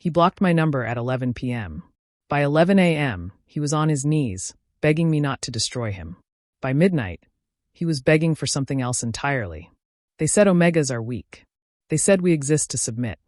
He blocked my number at 11 p.m. By 11 a.m., he was on his knees, begging me not to destroy him. By midnight, he was begging for something else entirely. They said Omegas are weak. They said we exist to submit.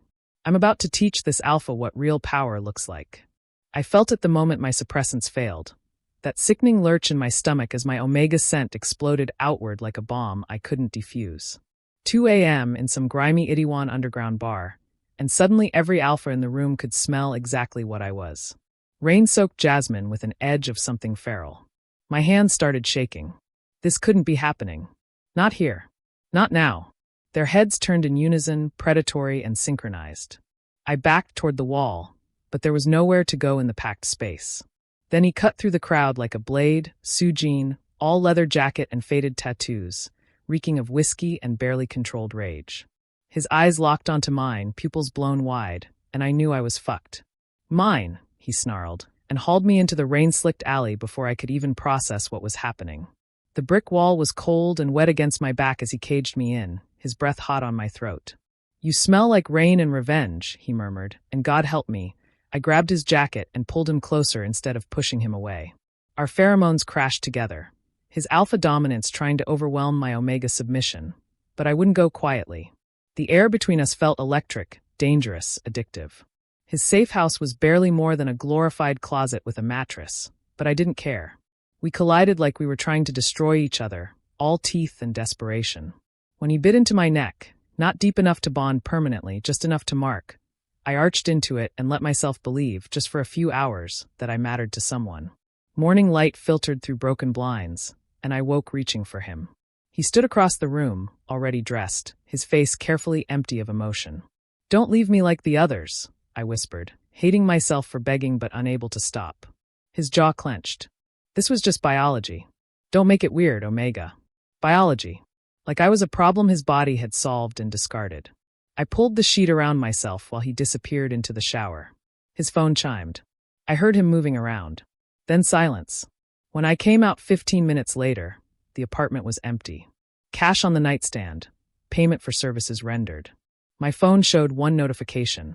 I'm about to teach this alpha what real power looks like. I felt it the moment my suppressants failed. That sickening lurch in my stomach as my Omega scent exploded outward like a bomb I couldn't defuse. 2 a.m. in some grimy Itaewon underground bar, and suddenly every alpha in the room could smell exactly what I was. Rain-soaked jasmine with an edge of something feral. My hands started shaking. This couldn't be happening. Not here. Not now. Their heads turned in unison, predatory and synchronized. I backed toward the wall, but there was nowhere to go in the packed space. Then he cut through the crowd like a blade, Sujin, all leather jacket and faded tattoos, reeking of whiskey and barely controlled rage. His eyes locked onto mine, pupils blown wide, and I knew I was fucked. Mine, he snarled, and hauled me into the rain-slicked alley before I could even process what was happening. The brick wall was cold and wet against my back as he caged me in, his breath hot on my throat. "You smell like rain and revenge," he murmured, and God help me, I grabbed his jacket and pulled him closer instead of pushing him away. Our pheromones crashed together, his alpha dominance trying to overwhelm my Omega submission, but I wouldn't go quietly. The air between us felt electric, dangerous, addictive. His safe house was barely more than a glorified closet with a mattress, but I didn't care. We collided like we were trying to destroy each other, all teeth and desperation. When he bit into my neck, not deep enough to bond permanently, just enough to mark, I arched into it and let myself believe, just for a few hours, that I mattered to someone. Morning light filtered through broken blinds, and I woke reaching for him. He stood across the room, already dressed, his face carefully empty of emotion. "Don't leave me like the others," I whispered, hating myself for begging but unable to stop. His jaw clenched. This was just biology. Don't make it weird, Omega. Biology. Like I was a problem his body had solved and discarded. I pulled the sheet around myself while he disappeared into the shower. His phone chimed. I heard him moving around. Then silence. When I came out 15 minutes later, the apartment was empty. Cash on the nightstand. Payment for services rendered. My phone showed one notification.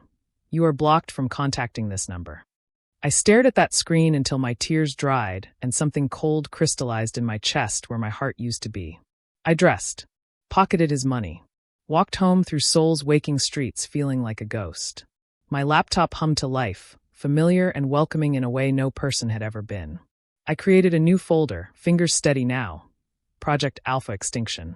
You are blocked from contacting this number. I stared at that screen until my tears dried and something cold crystallized in my chest where my heart used to be. I dressed, pocketed his money, walked home through Seoul's waking streets feeling like a ghost. My laptop hummed to life, familiar and welcoming in a way no person had ever been. I created a new folder, fingers steady now. Project Alpha Extinction.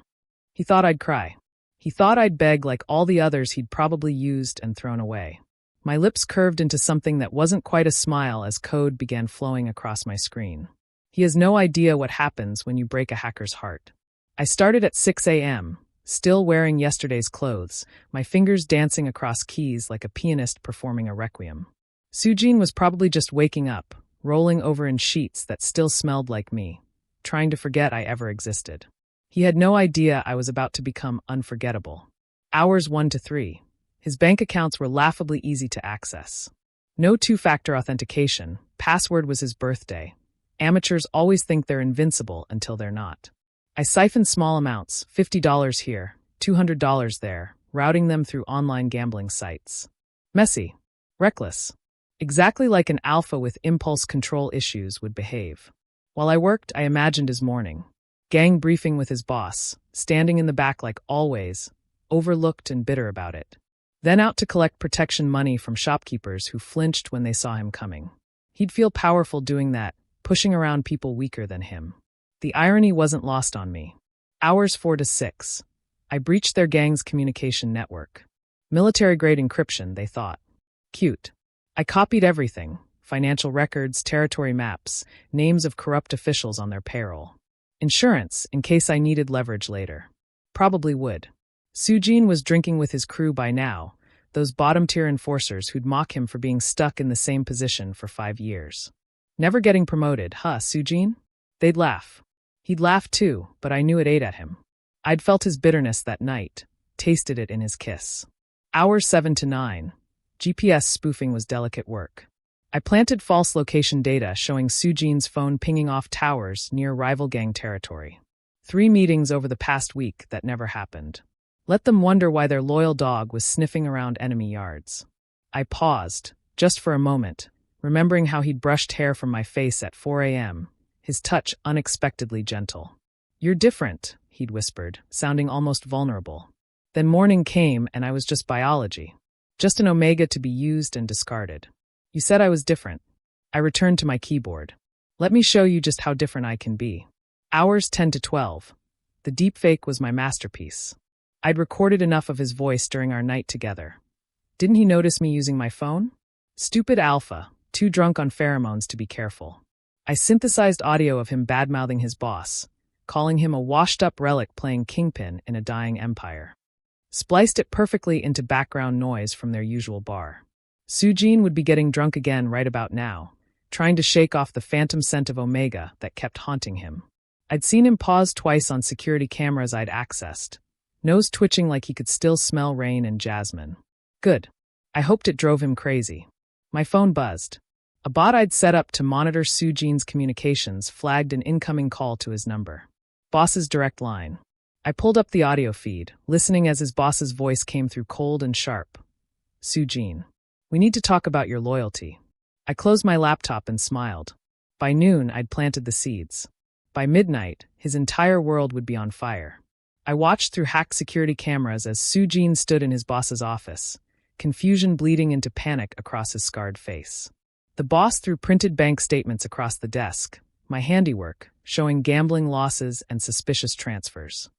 He thought I'd cry. He thought I'd beg like all the others he'd probably used and thrown away. My lips curved into something that wasn't quite a smile as code began flowing across my screen. He has no idea what happens when you break a hacker's heart. I started at 6 a.m., still wearing yesterday's clothes, my fingers dancing across keys like a pianist performing a requiem. Sujin was probably just waking up, rolling over in sheets that still smelled like me, trying to forget I ever existed. He had no idea I was about to become unforgettable. Hours 1 to 3. His bank accounts were laughably easy to access. No two-factor authentication, password was his birthday. Amateurs always think they're invincible until they're not. I siphoned small amounts, $50 here, $200 there, routing them through online gambling sites. Messy. Reckless. Exactly like an alpha with impulse control issues would behave. While I worked, I imagined his morning. Gang briefing with his boss, standing in the back like always, overlooked and bitter about it. Then out to collect protection money from shopkeepers who flinched when they saw him coming. He'd feel powerful doing that, pushing around people weaker than him. The irony wasn't lost on me. Hours 4 to 6. I breached their gang's communication network. Military-grade encryption, they thought. Cute. I copied everything. Financial records, territory maps, names of corrupt officials on their payroll. Insurance, in case I needed leverage later. Probably would. Sujin was drinking with his crew by now, those bottom-tier enforcers who'd mock him for being stuck in the same position for 5 years. Never getting promoted, huh, Sujin? They'd laugh. He'd laugh too, but I knew it ate at him. I'd felt his bitterness that night, tasted it in his kiss. Hours 7 to 9. GPS spoofing was delicate work. I planted false location data showing Sujin's phone pinging off towers near rival gang territory. 3 meetings over the past week that never happened. Let them wonder why their loyal dog was sniffing around enemy yards. I paused, just for a moment, remembering how he'd brushed hair from my face at 4 a.m., his touch unexpectedly gentle. "You're different," he'd whispered, sounding almost vulnerable. Then morning came and I was just biology. Just an Omega to be used and discarded. "You said I was different." I returned to my keyboard. "Let me show you just how different I can be." Hours 10 to 12. The deepfake was my masterpiece. I'd recorded enough of his voice during our night together. Didn't he notice me using my phone? Stupid alpha, too drunk on pheromones to be careful. I synthesized audio of him badmouthing his boss, calling him a washed-up relic playing kingpin in a dying empire. Spliced it perfectly into background noise from their usual bar. Sujin would be getting drunk again right about now, trying to shake off the phantom scent of Omega that kept haunting him. I'd seen him pause twice on security cameras I'd accessed, nose twitching like he could still smell rain and jasmine. Good. I hoped it drove him crazy. My phone buzzed. A bot I'd set up to monitor Sujin's communications flagged an incoming call to his number. Boss's direct line. I pulled up the audio feed, listening as his boss's voice came through cold and sharp. "Sujin, we need to talk about your loyalty." I closed my laptop and smiled. By noon, I'd planted the seeds. By midnight, his entire world would be on fire. I watched through hacked security cameras as Sujin stood in his boss's office, confusion bleeding into panic across his scarred face. The boss threw printed bank statements across the desk, my handiwork, showing gambling losses and suspicious transfers.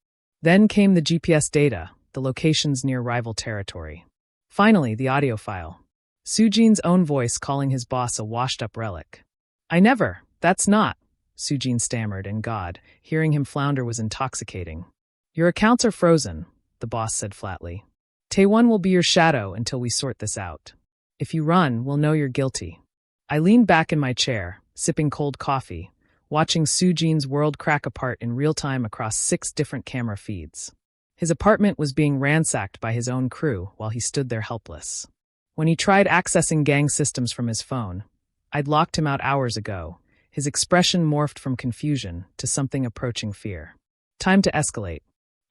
Then came the GPS data, the locations near rival territory. Finally, the audio file. Sujin's own voice calling his boss a washed-up relic. That's not," Sujin stammered, and God, hearing him flounder was intoxicating. "Your accounts are frozen," the boss said flatly. "Taewon will be your shadow until we sort this out. If you run, we'll know you're guilty." I leaned back in my chair, sipping cold coffee, watching Sujin's world crack apart in real time across 6 different camera feeds. His apartment was being ransacked by his own crew while he stood there helpless. When he tried accessing gang systems from his phone, I'd locked him out hours ago. His expression morphed from confusion to something approaching fear. Time to escalate.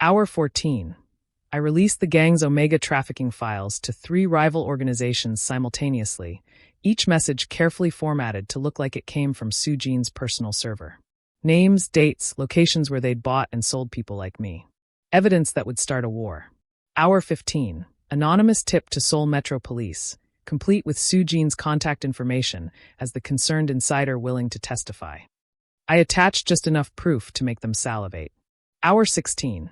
Hour 14. I released the gang's Omega trafficking files to 3 rival organizations simultaneously, each message carefully formatted to look like it came from Sujin's personal server. Names, dates, locations where they'd bought and sold people like me. Evidence that would start a war. Hour 15. Anonymous tip to Seoul Metro Police, complete with Sujin's contact information as the concerned insider willing to testify. I attached just enough proof to make them salivate. Hour 16.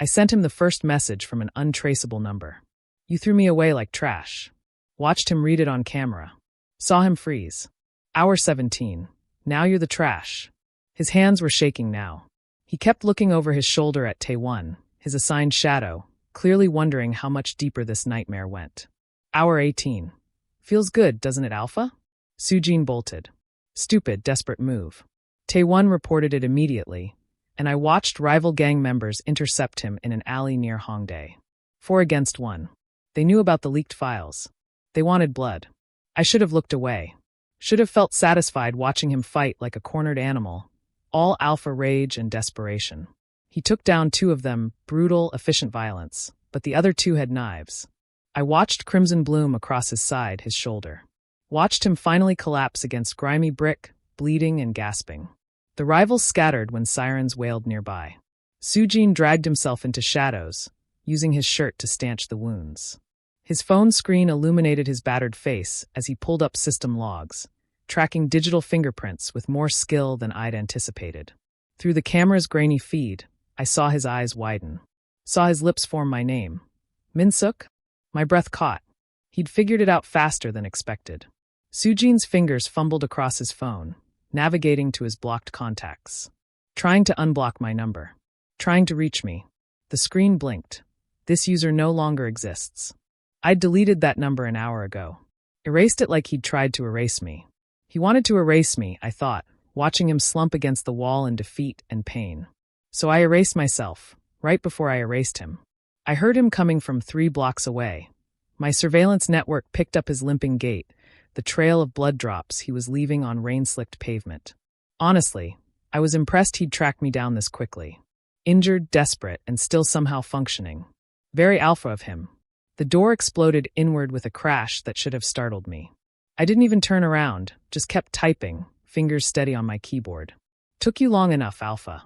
I sent him the first message from an untraceable number. "You threw me away like trash." Watched him read it on camera. Saw him freeze. Hour 17. "Now you're the trash." His hands were shaking now. He kept looking over his shoulder at Taewon, his assigned shadow, clearly wondering how much deeper this nightmare went. Hour 18. "Feels good, doesn't it, Alpha?" Sujin bolted. Stupid, desperate move. Taewon reported it immediately, and I watched rival gang members intercept him in an alley near Hongdae. 4 against 1. They knew about the leaked files. They wanted blood. I should have looked away. Should have felt satisfied watching him fight like a cornered animal, all alpha rage and desperation. He took down 2 of them, brutal, efficient violence, but the other 2 had knives. I watched crimson bloom across his side, his shoulder. Watched him finally collapse against grimy brick, bleeding and gasping. The rivals scattered when sirens wailed nearby. Sujin dragged himself into shadows, using his shirt to stanch the wounds. His phone screen illuminated his battered face as he pulled up system logs, tracking digital fingerprints with more skill than I'd anticipated. Through the camera's grainy feed, I saw his eyes widen. Saw his lips form my name. Minsuk? My breath caught. He'd figured it out faster than expected. Sujin's fingers fumbled across his phone, navigating to his blocked contacts. Trying to unblock my number. Trying to reach me. The screen blinked. This user no longer exists. I'd deleted that number an hour ago. Erased it like he'd tried to erase me. He wanted to erase me, I thought, watching him slump against the wall in defeat and pain. So I erased myself, right before I erased him. I heard him coming from 3 blocks away. My surveillance network picked up his limping gait, the trail of blood drops he was leaving on rain-slicked pavement. Honestly, I was impressed he'd tracked me down this quickly. Injured, desperate, and still somehow functioning. Very alpha of him. The door exploded inward with a crash that should have startled me. I didn't even turn around, just kept typing, fingers steady on my keyboard. "Took you long enough, Alpha,"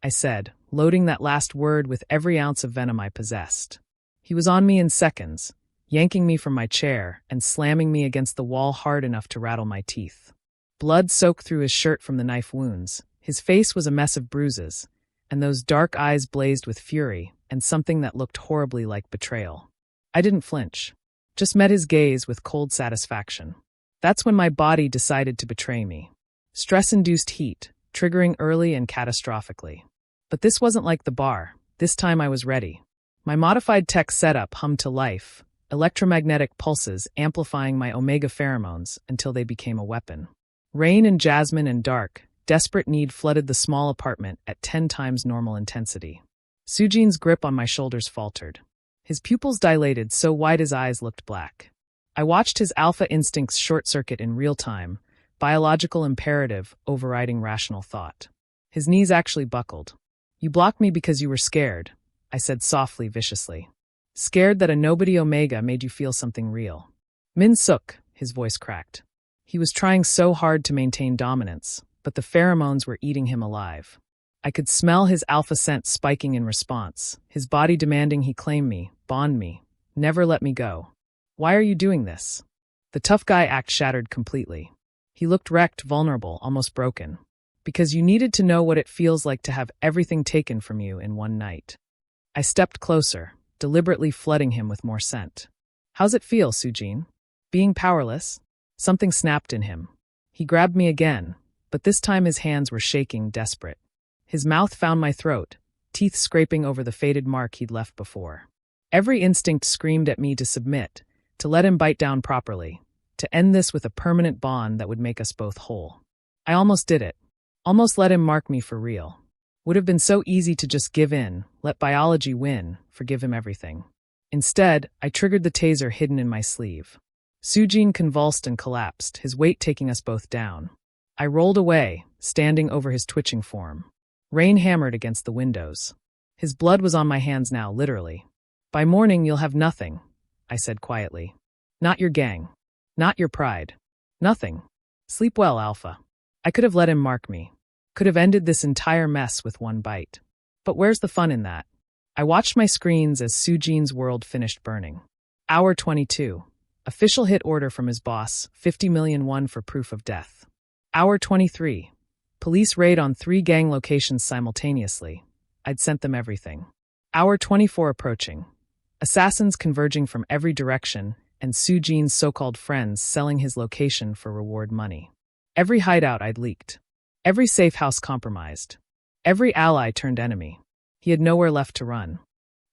I said, loading that last word with every ounce of venom I possessed. He was on me in seconds, yanking me from my chair and slamming me against the wall hard enough to rattle my teeth. Blood soaked through his shirt from the knife wounds. His face was a mess of bruises, and those dark eyes blazed with fury and something that looked horribly like betrayal. I didn't flinch, just met his gaze with cold satisfaction. That's when my body decided to betray me. Stress-induced heat, triggering early and catastrophically. But this wasn't like the bar. This time I was ready. My modified tech setup hummed to life, electromagnetic pulses amplifying my Omega pheromones until they became a weapon. Rain and jasmine and dark, desperate need flooded the small apartment at 10 times normal intensity. Sujin's grip on my shoulders faltered. His pupils dilated so wide his eyes looked black. I watched his alpha instincts short-circuit in real time, biological imperative overriding rational thought. His knees actually buckled. "You blocked me because you were scared," I said softly, viciously. "Scared that a nobody Omega made you feel something real." "Min Suk," his voice cracked. He was trying so hard to maintain dominance, but the pheromones were eating him alive. I could smell his alpha scent spiking in response, his body demanding he claim me, bond me, never let me go. "Why are you doing this?" The tough guy act shattered completely. He looked wrecked, vulnerable, almost broken. "Because you needed to know what it feels like to have everything taken from you in one night." I stepped closer, deliberately flooding him with more scent. "How's it feel, Sujin? Being powerless?" Something snapped in him. He grabbed me again, but this time his hands were shaking, desperate. His mouth found my throat, teeth scraping over the faded mark he'd left before. Every instinct screamed at me to submit, to let him bite down properly, to end this with a permanent bond that would make us both whole. I almost did it. Almost let him mark me for real. Would have been so easy to just give in, let biology win, forgive him everything. Instead, I triggered the taser hidden in my sleeve. Sujin convulsed and collapsed, his weight taking us both down. I rolled away, standing over his twitching form. Rain hammered against the windows. His blood was on my hands now, literally. "By morning you'll have nothing," I said quietly. "Not your gang. Not your pride. Nothing. Sleep well, Alpha." I could have let him mark me. Could have ended this entire mess with one bite. But where's the fun in that? I watched my screens as Sujin's world finished burning. Hour 22. Official hit order from his boss, 50 million won for proof of death. Hour 23. Police raid on 3 gang locations simultaneously. I'd sent them everything. Hour 24 approaching. Assassins converging from every direction, and Sujin's so-called friends selling his location for reward money. Every hideout I'd leaked. Every safe house compromised. Every ally turned enemy. He had nowhere left to run.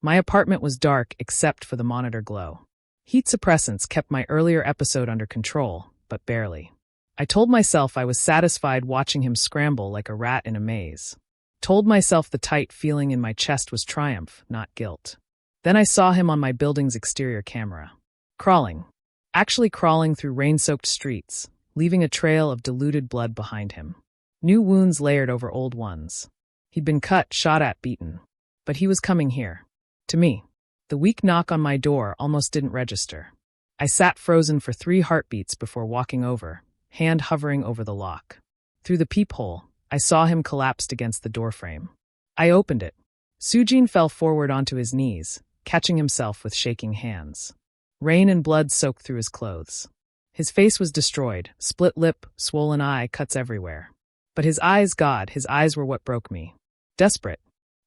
My apartment was dark except for the monitor glow. Heat suppressants kept my earlier episode under control, but barely. I told myself I was satisfied watching him scramble like a rat in a maze. Told myself the tight feeling in my chest was triumph, not guilt. Then I saw him on my building's exterior camera. Crawling. Actually crawling through rain-soaked streets, leaving a trail of diluted blood behind him. New wounds layered over old ones. He'd been cut, shot at, beaten. But he was coming here. To me. The weak knock on my door almost didn't register. I sat frozen for 3 heartbeats before walking over, hand hovering over the lock. Through the peephole, I saw him collapsed against the doorframe. I opened it. Sujin fell forward onto his knees, catching himself with shaking hands. Rain and blood soaked through his clothes. His face was destroyed, split lip, swollen eye, cuts everywhere. But his eyes, God, his eyes were what broke me. Desperate.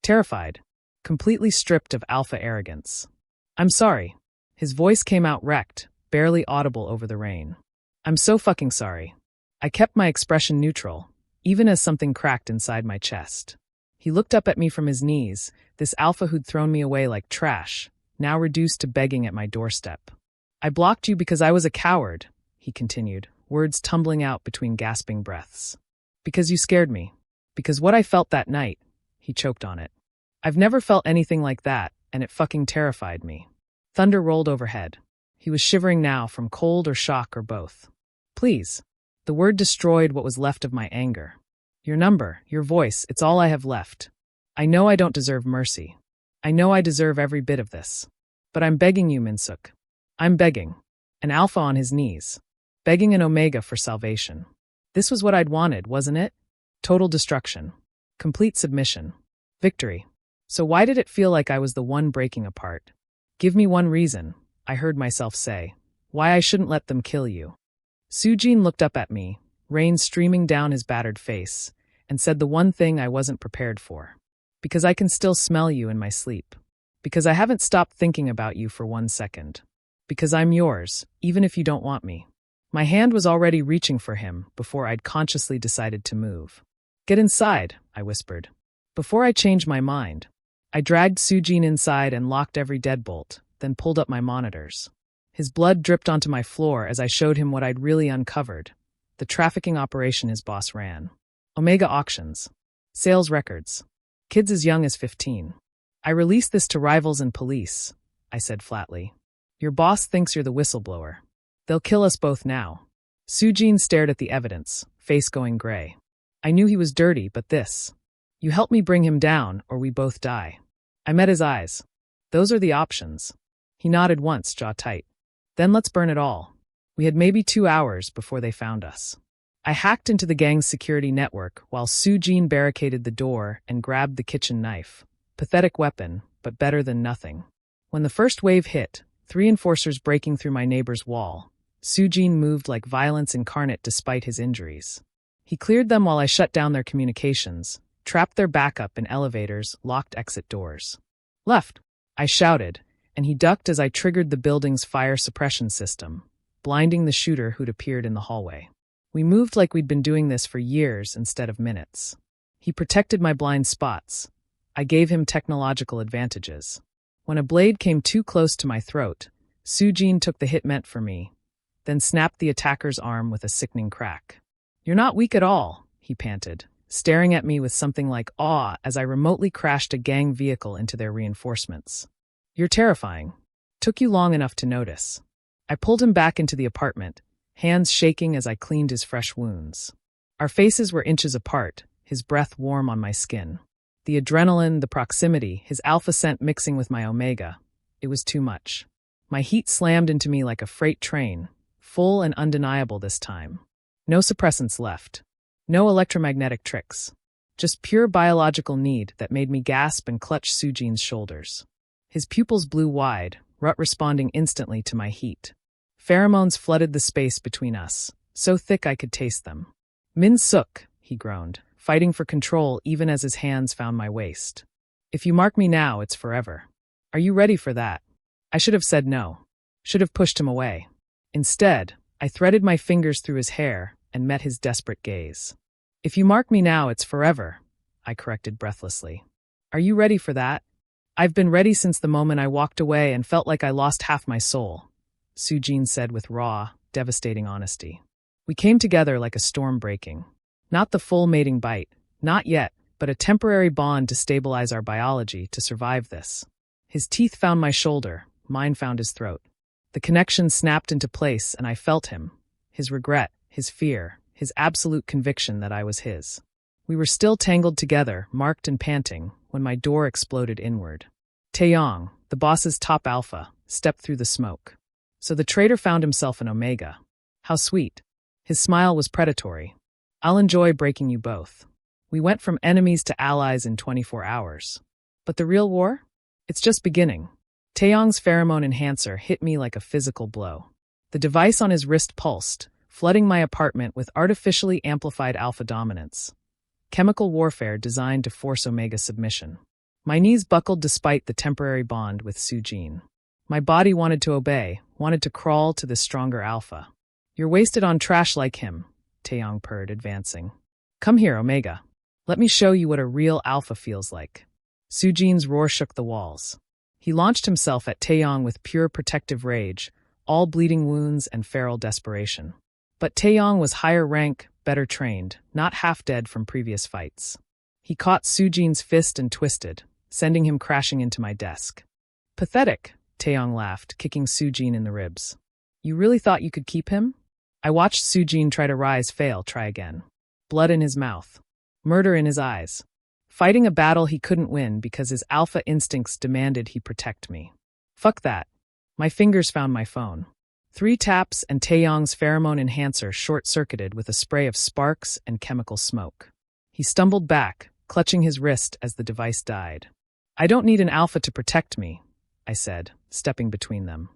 Terrified. Completely stripped of alpha arrogance. "I'm sorry." His voice came out wrecked, barely audible over the rain. "I'm so fucking sorry." I kept my expression neutral, even as something cracked inside my chest. He looked up at me from his knees, this alpha who'd thrown me away like trash, now reduced to begging at my doorstep. "I blocked you because I was a coward," he continued, words tumbling out between gasping breaths. "Because you scared me. Because what I felt that night," he choked on it. "I've never felt anything like that, and it fucking terrified me." Thunder rolled overhead. He was shivering now from cold or shock or both. "Please." The word destroyed what was left of my anger. "Your number, your voice, it's all I have left. I know I don't deserve mercy. I know I deserve every bit of this." But I'm begging you, Minsuk. I'm begging. An alpha on his knees. Begging an Omega for salvation. This was what I'd wanted, wasn't it? Total destruction. Complete submission. Victory. So why did it feel like I was the one breaking apart? Give me one reason, I heard myself say. Why I shouldn't let them kill you. Sujin looked up at me, rain streaming down his battered face, and said the one thing I wasn't prepared for. Because I can still smell you in my sleep. Because I haven't stopped thinking about you for 1 second. Because I'm yours, even if you don't want me. My hand was already reaching for him before I'd consciously decided to move. Get inside, I whispered. Before I changed my mind, I dragged Sujin inside and locked every deadbolt, then pulled up my monitors. His blood dripped onto my floor as I showed him what I'd really uncovered, the trafficking operation his boss ran. Omega auctions. Sales records. Kids as young as 15. I released this to rivals and police, I said flatly. Your boss thinks you're the whistleblower. They'll kill us both now. Sujin stared at the evidence, face going gray. I knew he was dirty, but this. You help me bring him down, or we both die. I met his eyes. Those are the options. He nodded once, jaw tight. Then let's burn it all. We had maybe 2 hours before they found us. I hacked into the gang's security network while Sujin barricaded the door and grabbed the kitchen knife. Pathetic weapon, but better than nothing. When the first wave hit, 3 enforcers breaking through my neighbor's wall, Sujin moved like violence incarnate despite his injuries. He cleared them while I shut down their communications, trapped their backup in elevators, locked exit doors. Left, I shouted, and he ducked as I triggered the building's fire suppression system, blinding the shooter who'd appeared in the hallway. We moved like we'd been doing this for years instead of minutes. He protected my blind spots. I gave him technological advantages. When a blade came too close to my throat, Sujin took the hit meant for me, then snapped the attacker's arm with a sickening crack. You're not weak at all, he panted, staring at me with something like awe as I remotely crashed a gang vehicle into their reinforcements. You're terrifying. Took you long enough to notice. I pulled him back into the apartment, hands shaking as I cleaned his fresh wounds. Our faces were inches apart, his breath warm on my skin. The adrenaline, the proximity, his alpha scent mixing with my omega. It was too much. My heat slammed into me like a freight train, full and undeniable this time. No suppressants left. No electromagnetic tricks. Just pure biological need that made me gasp and clutch Sujin's shoulders. His pupils blew wide, Rut responding instantly to my heat. Pheromones flooded the space between us, so thick I could taste them. Min-suk, he groaned, fighting for control even as his hands found my waist. If you mark me now, it's forever. Are you ready for that? I should have said no. Should have pushed him away. Instead, I threaded my fingers through his hair and met his desperate gaze. If you mark me now, it's forever, I corrected breathlessly. Are you ready for that? I've been ready since the moment I walked away and felt like I lost half my soul, Sujin said with raw, devastating honesty. We came together like a storm breaking. Not the full mating bite, not yet, but a temporary bond to stabilize our biology to survive this. His teeth found my shoulder, mine found his throat. The connection snapped into place and I felt him, his regret, his fear, his absolute conviction that I was his. We were still tangled together, marked and panting, when my door exploded inward. Taeyong, the boss's top alpha, stepped through the smoke. So the traitor found himself an Omega. How sweet. His smile was predatory. I'll enjoy breaking you both. We went from enemies to allies in 24 hours. But the real war? It's just beginning. Taeyong's pheromone enhancer hit me like a physical blow. The device on his wrist pulsed, flooding my apartment with artificially amplified alpha dominance. Chemical warfare designed to force Omega submission. My knees buckled despite the temporary bond with Sujin. My body wanted to obey, wanted to crawl to the stronger alpha. You're wasted on trash like him, Taeyong purred, advancing. Come here, Omega. Let me show you what a real alpha feels like. Sujin's roar shook the walls. He launched himself at Taeyong with pure protective rage, all bleeding wounds and feral desperation. But Taeyong was higher rank, better trained, not half dead from previous fights. He caught Sujin's fist and twisted, sending him crashing into my desk. Pathetic, Taeyong laughed, kicking Sujin in the ribs. You really thought you could keep him? I watched Sujin try to rise, fail, try again. Blood in his mouth. Murder in his eyes. Fighting a battle he couldn't win because his alpha instincts demanded he protect me. Fuck that. My fingers found my phone. 3 taps and Taeyong's pheromone enhancer short-circuited with a spray of sparks and chemical smoke. He stumbled back, clutching his wrist as the device died. I don't need an alpha to protect me, I said, stepping between them.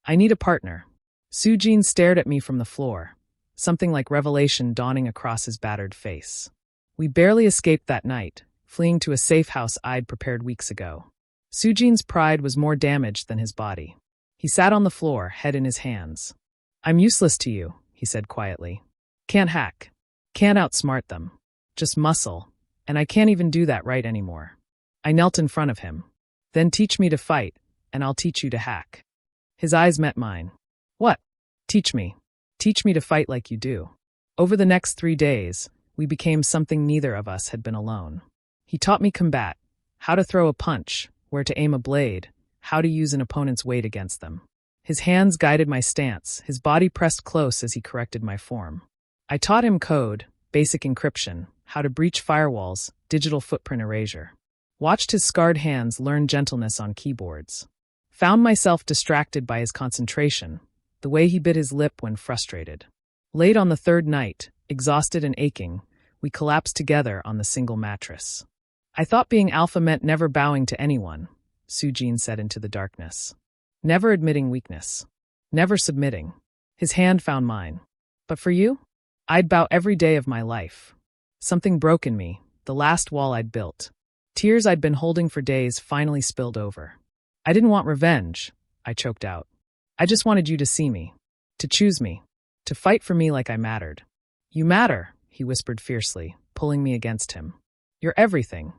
I need a partner. Sujin stared at me from the floor, something like revelation dawning across his battered face. We barely escaped that night, fleeing to a safe house I'd prepared weeks ago. Sujin's pride was more damaged than his body. He sat on the floor, head in his hands. I'm useless to you, he said quietly. Can't hack. Can't outsmart them. Just muscle, and I can't even do that right anymore. I knelt in front of him. Then teach me to fight, and I'll teach you to hack. His eyes met mine. What? Teach me. Teach me to fight like you do. Over the next 3 days, we became something neither of us had been alone. He taught me combat, how to throw a punch, where to aim a blade, how to use an opponent's weight against them. His hands guided my stance, his body pressed close as he corrected my form. I taught him code, basic encryption, how to breach firewalls, digital footprint erasure. Watched his scarred hands learn gentleness on keyboards. Found myself distracted by his concentration, the way he bit his lip when frustrated. Late on the 3rd night, exhausted and aching, we collapsed together on the single mattress. I thought being alpha meant never bowing to anyone, Sujin said into the darkness. Never admitting weakness. Never submitting. His hand found mine. But for you? I'd bow every day of my life. Something broke in me, the last wall I'd built. Tears I'd been holding for days finally spilled over. I didn't want revenge, I choked out. I just wanted you to see me. To choose me. To fight for me like I mattered. You matter, he whispered fiercely, pulling me against him. You're everything.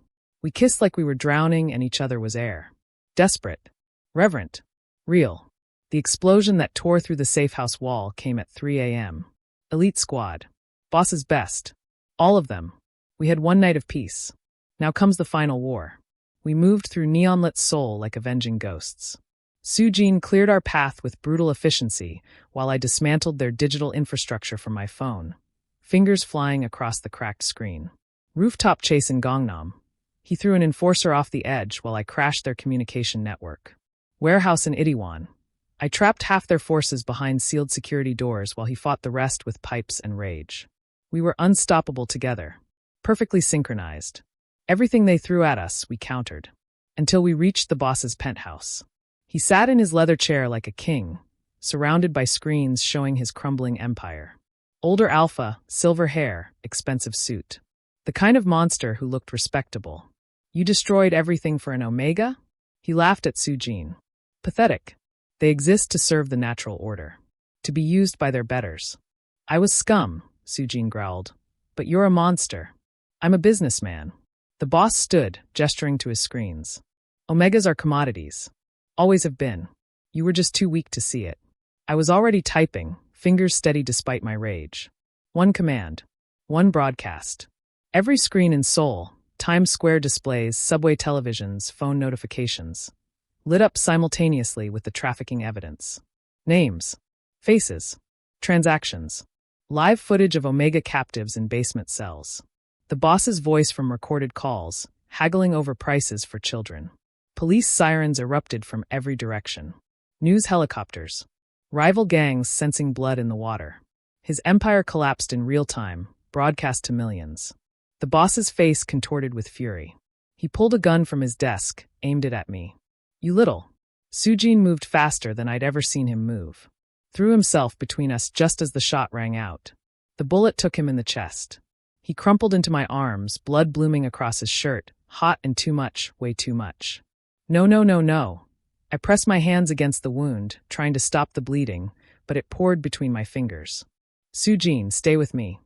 We kissed like we were drowning and each other was air. Desperate. Reverent. Real. The explosion that tore through the safe house wall came at 3 a.m. Elite squad. Boss's best. All of them. We had one night of peace. Now comes the final war. We moved through neon-lit Seoul like avenging ghosts. Sujin cleared our path with brutal efficiency while I dismantled their digital infrastructure from my phone, fingers flying across the cracked screen. Rooftop chase in Gangnam. He threw an enforcer off the edge while I crashed their communication network. Warehouse in Itaewon. I trapped half their forces behind sealed security doors while he fought the rest with pipes and rage. We were unstoppable together, perfectly synchronized. Everything they threw at us, we countered, until we reached the boss's penthouse. He sat in his leather chair like a king, surrounded by screens showing his crumbling empire. Older alpha, silver hair, expensive suit. The kind of monster who looked respectable. You destroyed everything for an Omega? He laughed at Sujin. Pathetic. They exist to serve the natural order, to be used by their betters. I was scum, Sujin growled. But you're a monster. I'm a businessman. The boss stood, gesturing to his screens. Omegas are commodities. Always have been. You were just too weak to see it. I was already typing, fingers steady despite my rage. One command. One broadcast. Every screen in Seoul, Times Square displays, subway televisions, phone notifications, lit up simultaneously with the trafficking evidence. Names. Faces. Transactions. Live footage of Omega captives in basement cells. The boss's voice from recorded calls, haggling over prices for children. Police sirens erupted from every direction. News helicopters. Rival gangs sensing blood in the water. His empire collapsed in real time, broadcast to millions. The boss's face contorted with fury. He pulled a gun from his desk, aimed it at me. You little. Sujin moved faster than I'd ever seen him move. Threw himself between us just as the shot rang out. The bullet took him in the chest. He crumpled into my arms, blood blooming across his shirt, hot and too much, way too much. No, no, no, no. I pressed my hands against the wound, trying to stop the bleeding, but it poured between my fingers. Sujin, stay with me.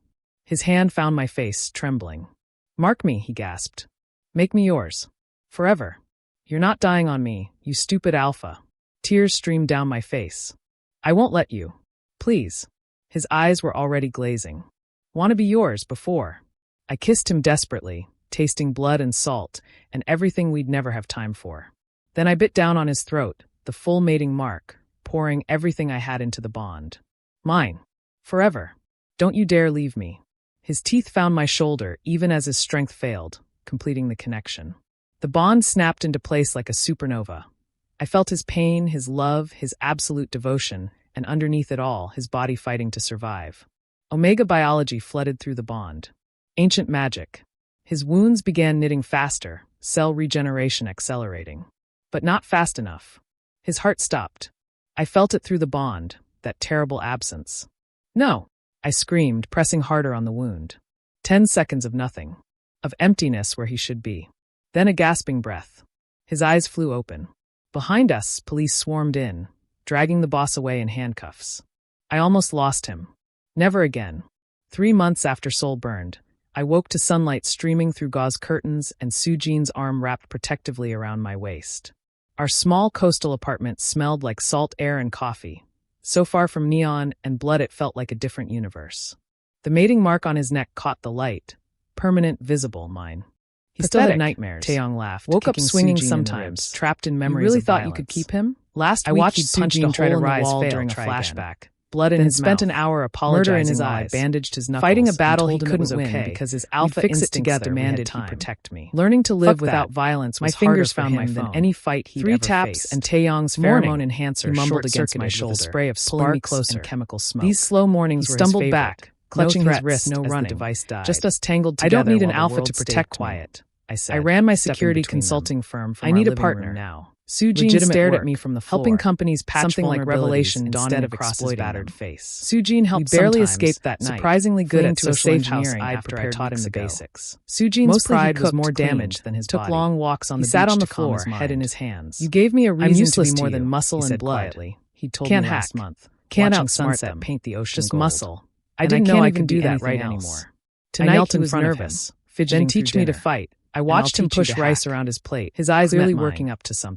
His hand found my face, trembling. Mark me, he gasped. Make me yours. Forever. You're not dying on me, you stupid alpha. Tears streamed down my face. I won't let you. Please. His eyes were already glazing. Want to be yours before. I kissed him desperately, tasting blood and salt, and everything we'd never have time for. Then I bit down on his throat, the full mating mark, pouring everything I had into the bond. Mine. Forever. Don't you dare leave me. His teeth found my shoulder even as his strength failed, completing the connection. The bond snapped into place like a supernova. I felt his pain, his love, his absolute devotion, and underneath it all, his body fighting to survive. Omega biology flooded through the bond. Ancient magic. His wounds began knitting faster, cell regeneration accelerating. But not fast enough. His heart stopped. I felt it through the bond, that terrible absence. No, I screamed, pressing harder on the wound. 10 seconds of nothing. Of emptiness where he should be. Then a gasping breath. His eyes flew open. Behind us, police swarmed in, dragging the boss away in handcuffs. I almost lost him. Never again. 3 months after Soul burned, I woke to sunlight streaming through gauze curtains and Sujin's arm wrapped protectively around my waist. Our small coastal apartment smelled like salt air and coffee. So far from neon and blood it felt like a different universe. The mating mark on his neck caught the light. Permanent, visible, mine. He still had nightmares. Taeyong laughed. Woke up swinging sometimes, trapped in memories. You really thought you could keep him? Last week, I watched Sujin try to rise during a flashback. Blood in his mouth. Spent an hour apologizing in his eyes, bandaged his knuckles, fighting a battle he couldn't win because his alpha instincts demanded he protect me. Learning to live without violence was harder for him than any fight he'd ever faced. 3 taps and Taeyong's pheromone enhancer mumbled against my shoulder, with a spray of sparks and chemical smoke. These slow mornings were his favorite. He stumbled back, clutching his wrist as the device died. Just us tangled together. I don't need an alpha to protect quiet, I said. I ran my security consulting firm from our living room now. Sujin stared at me from the floor, helping companies patch something like revelation instead of across his battered face. Sujin helped me barely escape that night, surprisingly good at social engineering after I taught him the basics. Sujin's pride was more damaged than his body. Took long walks on the beach. He sat on the floor, head in his hands. You gave me a reason to be more than muscle and blood. He told me last month. Can't outsmart them. Paint the ocean just gold. Muscle. I didn't know I could do that right anymore. Tonight he was nervous, fidgeting. Then teach me to fight. I watched him push rice around his plate, his eyes clearly working up to something.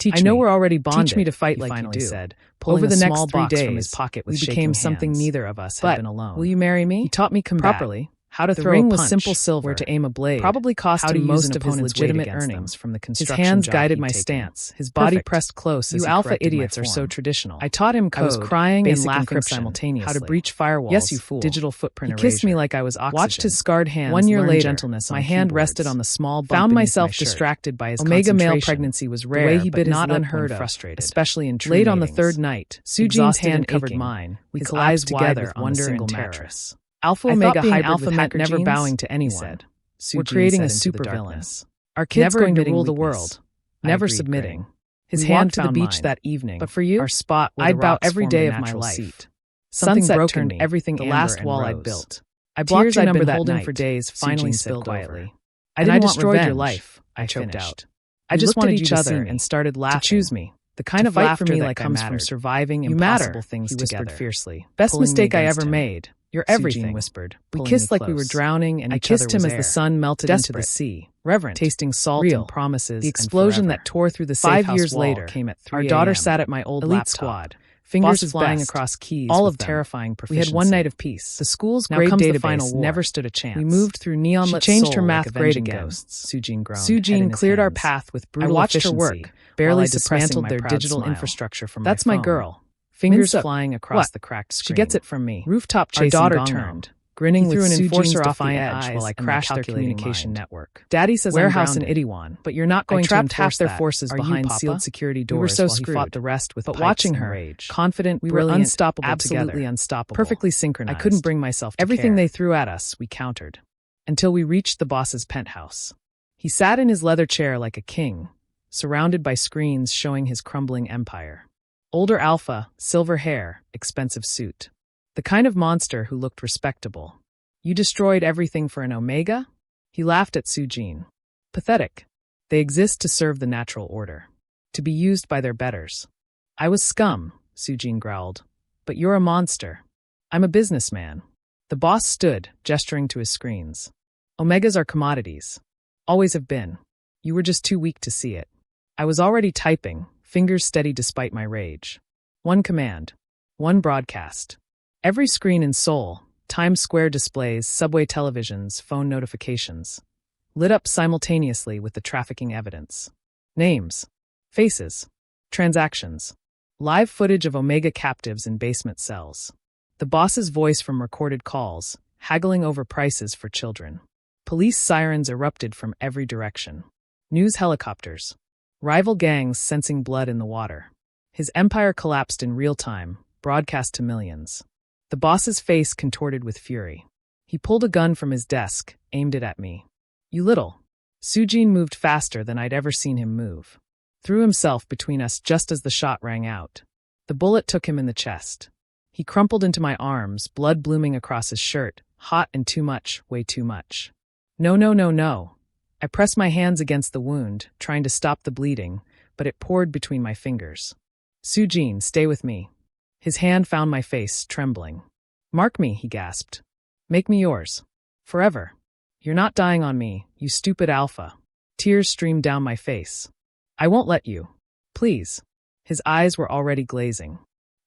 What? I know we're already bonded. Teach me to fight like you do. Said, over the next 3 days, from his pocket we became something neither of us had been alone. Will you marry me? He taught me properly. How to throw a punch, was simple silver, where to aim a blade, probably cost him most of his legitimate earnings from the construction. His hands guided my stance, his body pressed close. You alpha idiots are so traditional. I taught him code, I was crying and laughing simultaneously. How to breach firewalls. Yes, you fool. Digital footprint erasure. He kissed me like I was oxygen. Watched his scarred hands. 1 year later, gentleness. My hand rested on the small bump. Found myself distracted by his Omega male pregnancy was rare, the way he bit not unheard of, frustrated, especially in true. Late on the 3rd night, Sujin's hand covered mine. We collapsed together with wonder and terror. Alpha Omega hybrid alpha meant never bowing to anyone. We're creating a supervillain. Our kid's going to rule the world, never submitting. His hand to the beach that evening. But for you, our spot, I'd bow every day of my life. Sunset turned everything the last wall I'd built. I blocked your number that night for days, finally spilled quietly. I didn't destroy your life, I choked out. I just wanted each other and started laughing. To choose me. The kind of laughter that comes from surviving impossible things together. He whispered fiercely. Best mistake I ever made. You're everything, whispered. We kissed like we were drowning, and I kissed him as the sun melted into the sea. Reverent, tasting salt and promises. The explosion that tore through the safe house 5 years later came at 3 a.m. Our daughter sat at my old elite squad, fingers flying across keys. All of terrifying proficiency. We had one night of peace. The school's grade database never stood a chance. We moved through neon-lit soul. She changed her math grade again. Sujin groaned. Sujin cleared our path with brutal efficiency. I watched her work, barely dismantled their digital infrastructure from my phone. That's my girl. Fingers flying across the cracked screen. She gets it from me. Rooftop chasing. Our daughter turned, grinning through an enforcer off the edge while I crashed their communication network. Daddy says warehouse in Itaewon, but you're not going to enforce half their forces behind sealed security doors. We were so screwed. He fought the rest with watching her rage, confident, we were unstoppable, absolutely unstoppable, perfectly synchronized. I couldn't bring myself to everything they threw at us. We countered until we reached the boss's penthouse. He sat in his leather chair like a king, surrounded by screens showing his crumbling empire. Older alpha, silver hair, expensive suit. The kind of monster who looked respectable. You destroyed everything for an Omega? He laughed at Sujin. Pathetic. They exist to serve the natural order. To be used by their betters. I was scum, Sujin growled. But you're a monster. I'm a businessman. The boss stood, gesturing to his screens. Omegas are commodities. Always have been. You were just too weak to see it. I was already typing, fingers steady despite my rage. One command. One broadcast. Every screen in Seoul, Times Square displays, subway televisions, phone notifications, lit up simultaneously with the trafficking evidence. Names. Faces. Transactions. Live footage of Omega captives in basement cells. The boss's voice from recorded calls, haggling over prices for children. Police sirens erupted from every direction. News helicopters. Rival gangs sensing blood in the water. His empire collapsed in real time, broadcast to millions. The boss's face contorted with fury. He pulled a gun from his desk, aimed it at me. You little. Sujin moved faster than I'd ever seen him move. Threw himself between us just as the shot rang out. The bullet took him in the chest. He crumpled into my arms, blood blooming across his shirt, hot and too much, way too much. No, no, no, no. I pressed my hands against the wound, trying to stop the bleeding, but it poured between my fingers. Sujin, stay with me. His hand found my face, trembling. Mark me, he gasped. Make me yours. Forever. You're not dying on me, you stupid alpha. Tears streamed down my face. I won't let you. Please. His eyes were already glazing.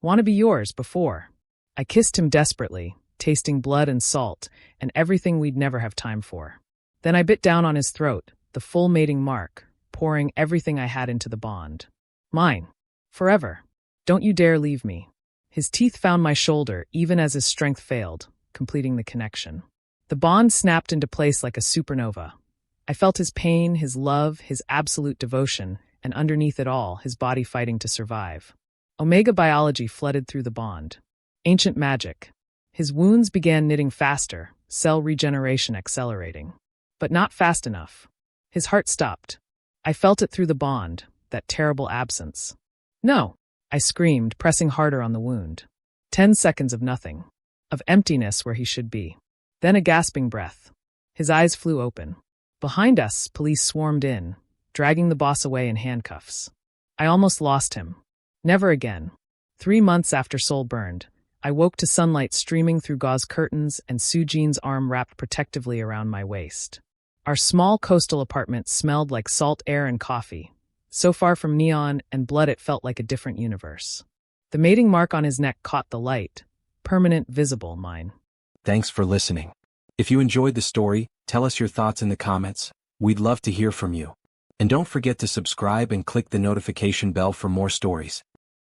Want to be yours before. I kissed him desperately, tasting blood and salt, and everything we'd never have time for. Then I bit down on his throat, the full mating mark, pouring everything I had into the bond. Mine. Forever. Don't you dare leave me. His teeth found my shoulder even as his strength failed, completing the connection. The bond snapped into place like a supernova. I felt his pain, his love, his absolute devotion, and underneath it all, his body fighting to survive. Omega biology flooded through the bond. Ancient magic. His wounds began knitting faster, cell regeneration accelerating. But not fast enough. His heart stopped. I felt it through the bond, that terrible absence. No, I screamed, pressing harder on the wound. 10 seconds of nothing. Of emptiness where he should be. Then a gasping breath. His eyes flew open. Behind us, police swarmed in, dragging the boss away in handcuffs. I almost lost him. Never again. 3 months after Seoul burned, I woke to sunlight streaming through gauze curtains and Sujin's arm wrapped protectively around my waist. Our small coastal apartment smelled like salt air and coffee. So far from neon and blood it felt like a different universe. The mating mark on his neck caught the light. Permanent, visible, mine. Thanks for listening. If you enjoyed the story, tell us your thoughts in the comments. We'd love to hear from you. And don't forget to subscribe and click the notification bell for more stories.